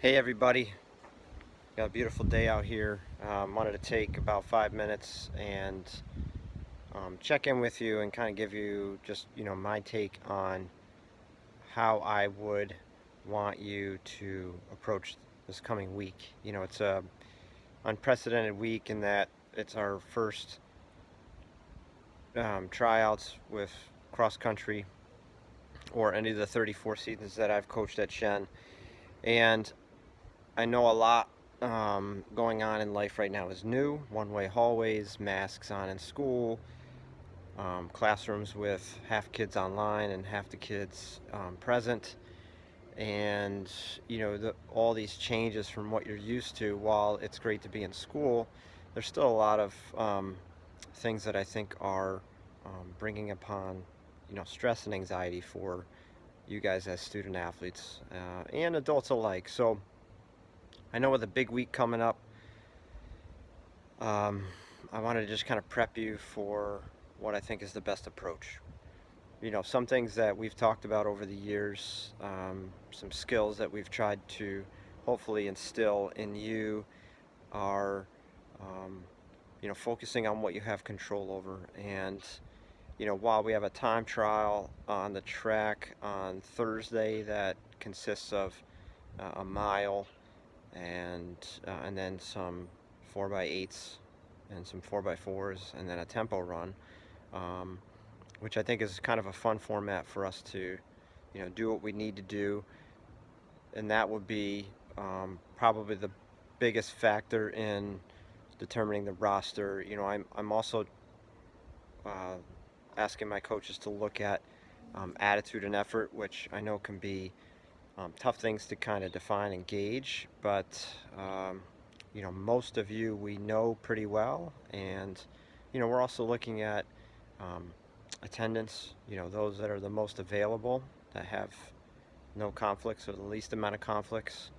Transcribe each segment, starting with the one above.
Hey everybody, got a beautiful day out here. Wanted to take about 5 minutes and check in with you and kind of give you just my take on how I would want you to approach this coming week. It's a unprecedented week in that it's our first tryouts with cross country or any of the 34 seasons that I've coached at Shen, and I know a lot going on in life right now is new. One-way hallways, masks on in school, classrooms with half kids online and half the kids present, and all these changes from what you're used to. While it's great to be in school, there's still a lot of things that I think are bringing upon stress and anxiety for you guys as student athletes and adults alike. So I know with a big week coming up, um, I wanted to just kind of prep you for what I think is the best approach. Some things that we've talked about over the years, some skills that we've tried to hopefully instill in you are, um, focusing on what you have control over. And, while we have a time trial on the track on Thursday that consists of a mile and then some 4x8s and some 4x4s and then a tempo run, um, which I think is kind of a fun format for us to do what we need to do, and that would be probably the biggest factor in determining the roster. I'm also uh, asking my coaches to look at attitude and effort, which I know can be tough things to kind of define and gauge, but most of you we know pretty well, and we're also looking at um, attendance. Those that are the most available, that have no conflicts or the least amount of conflicts.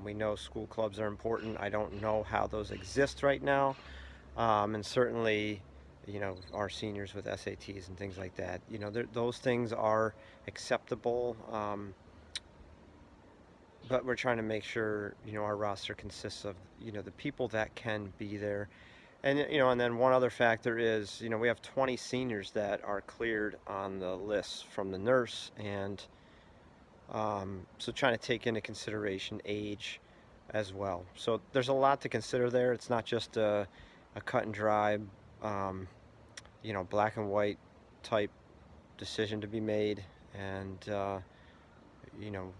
We know school clubs are important. I don't know how those exist right now, and certainly, our seniors with SATs and things like that. Those things are acceptable. But we're trying to make sure our roster consists of the people that can be there, and then one other factor is we have 20 seniors that are cleared on the list from the nurse, and so trying to take into consideration age as well. So there's a lot to consider there. It's not just a cut and dry, um, black and white type decision to be made, and you know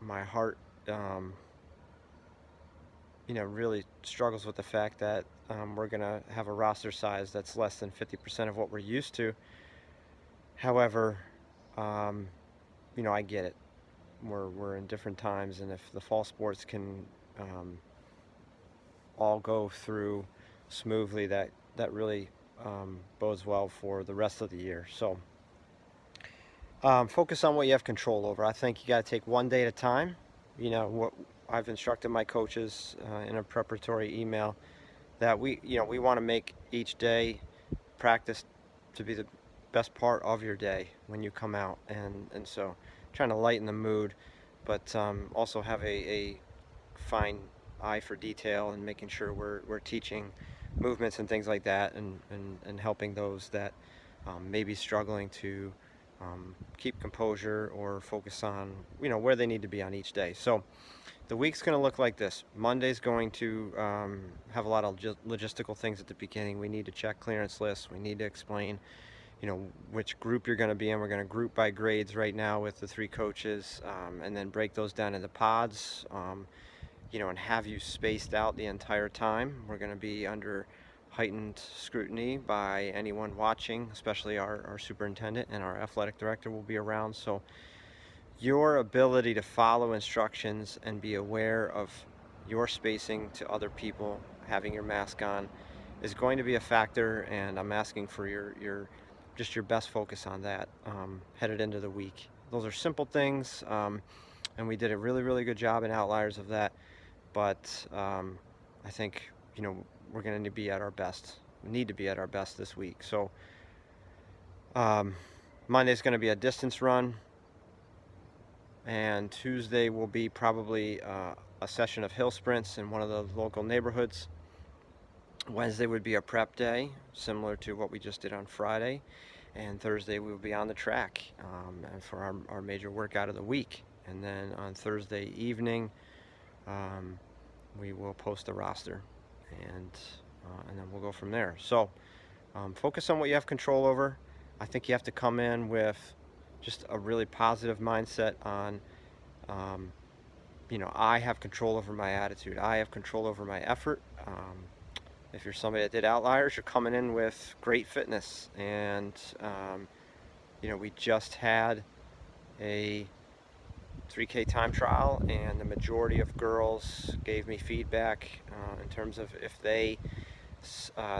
my heart, um, really struggles with the fact that we're going to have a roster size that's less than 50% of what we're used to. However, um, I get it. We're in different times, and if the fall sports can um, all go through smoothly, that really bodes well for the rest of the year. So focus on what you have control over. I think you got to take one day at a time. What I've instructed my coaches in a preparatory email, that we want to make each day practice to be the best part of your day when you come out, and so trying to lighten the mood, but also have a fine eye for detail and making sure we're teaching movements and things like that, and helping those that may be struggling to keep composure or focus on where they need to be on each day. So the week's going to look like this. Monday's going to have a lot of logistical things at the beginning. We need to check clearance lists. We need to explain which group you're going to be in. We're going to group by grades right now with the three coaches, and then break those down into pods, and have you spaced out the entire time. We're going to be under heightened scrutiny by anyone watching, especially our superintendent, and our athletic director will be around. So your ability to follow instructions and be aware of your spacing to other people, having your mask on, is going to be a factor, and I'm asking for your just your best focus on that headed into the week. Those are simple things, and we did a really good job in Outliers of that, but I think we're going to be at our best. We need to be at our best this week. So Monday's going to be a distance run. and Tuesday will be probably a session of hill sprints in one of the local neighborhoods. Wednesday would be a prep day, similar to what we just did on Friday, and Thursday we will be on the track and for our major workout of the week. And then on Thursday evening, um, we will post the roster, and and then we'll go from there. So focus on what you have control over. I think you have to come in with just a really positive mindset on, um, I have control over my attitude. I have control over my effort. If you're somebody that did outliers, you're coming in with great fitness. And, we just had a 3K time trial, and the majority of girls gave me feedback in terms of if they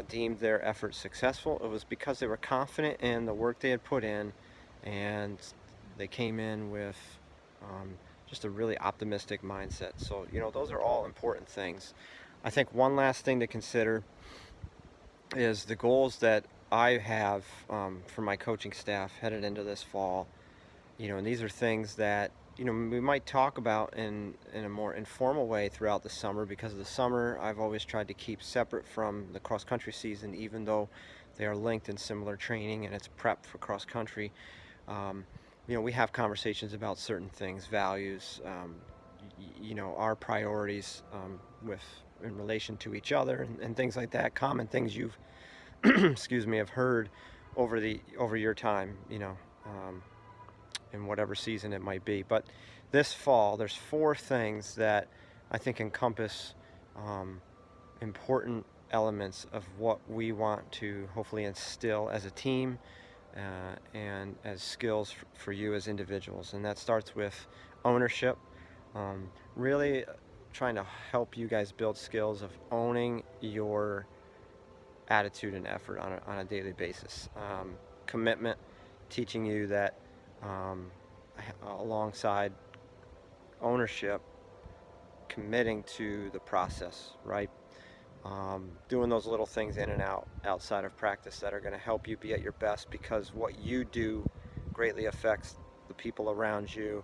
deemed their effort successful. It was because they were confident in the work they had put in, and they came in with um, just a really optimistic mindset. So, those are all important things. I think one last thing to consider is the goals that I have for my coaching staff headed into this fall. And these are things that we might talk about in a more informal way throughout the summer, because of the summer I've always tried to keep separate from the cross country season, even though they are linked in similar training and it's prep for cross country. um, we have conversations about certain things, values, our priorities, with in relation to each other, and things like that, common things you've excuse me, have heard over your time, um, in whatever season it might be. But this fall, there's 4 things that I think encompass um, important elements of what we want to hopefully instill as a team, and as skills for you as individuals. And that starts with ownership. Really trying to help you guys build skills of owning your attitude and effort on a daily basis. Commitment, teaching you that, um, alongside ownership, committing to the process, right? Doing those little things in and out outside of practice that are going to help you be at your best, because what you do greatly affects the people around you.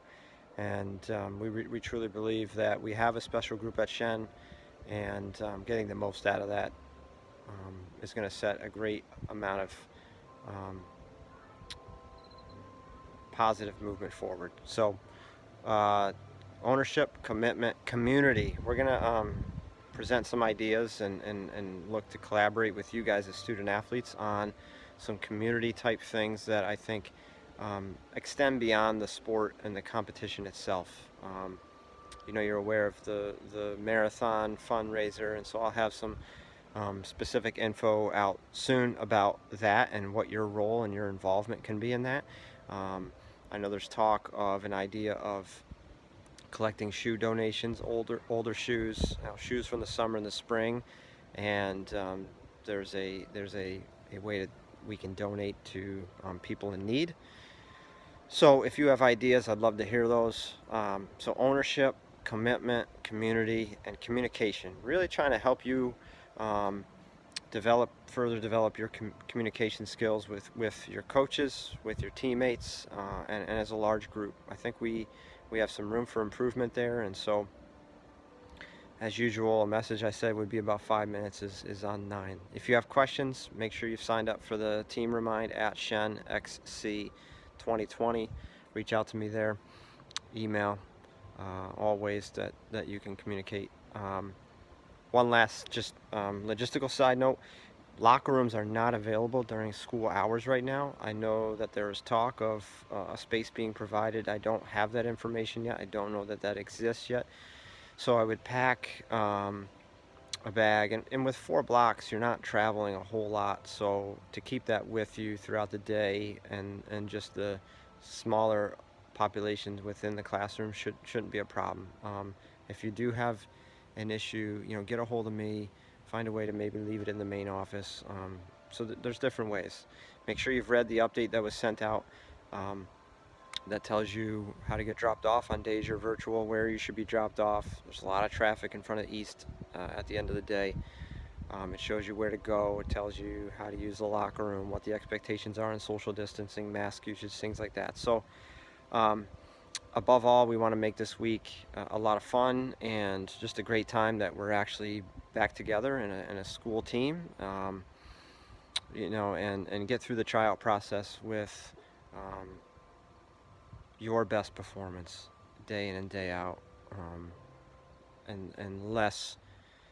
And we truly believe that we have a special group at Shen, and getting the most out of that is going to set a great amount of um, positive movement forward. So, uh, ownership, commitment, community. We're going to present some ideas, and look to collaborate with you guys as student athletes on some community type things that I think extend beyond the sport and the competition itself. You're aware of the marathon fundraiser, and so I'll have some specific info out soon about that and what your role and your involvement can be in that. Um, I know there's talk of an idea of collecting shoe donations, older shoes, shoes from the summer and the spring, and there's a way that we can donate to people in need. So if you have ideas, I'd love to hear those. So ownership, commitment, community, and communication. Really trying to help you um, further develop your communication skills with your coaches, with your teammates, and as a large group. I think we have some room for improvement there. And so, as usual, a message I said would be about 5 minutes is on 9. If you have questions, make sure you've signed up for the team remind at Shen XC 2020. Reach out to me there, email, all ways that you can communicate. One last just logistical side note: locker rooms are not available during school hours right now. I know that there is talk of a space being provided. I don't have that information yet. I don't know that exists yet. So I would pack a bag, and with 4 blocks, you're not traveling a whole lot. So to keep that with you throughout the day, and just the smaller populations within the classroom shouldn't be a problem. If you do have an issue, get a hold of me. Find a way to maybe leave it in the main office. So there's different ways. Make sure you've read the update that was sent out, that tells you how to get dropped off on days you're virtual, where you should be dropped off. There's a lot of traffic in front of East at the end of the day. It shows you where to go. It tells you how to use the locker room, what the expectations are in social distancing, mask usage, things like that. So above all, we want to make this week a lot of fun and just a great time that we're actually back together in a school team, and get through the tryout process with um, your best performance day in and day out, and less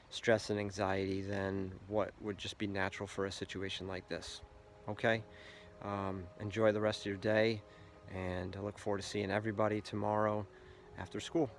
stress and anxiety than what would just be natural for a situation like this. Okay? Enjoy the rest of your day, and I look forward to seeing everybody tomorrow after school.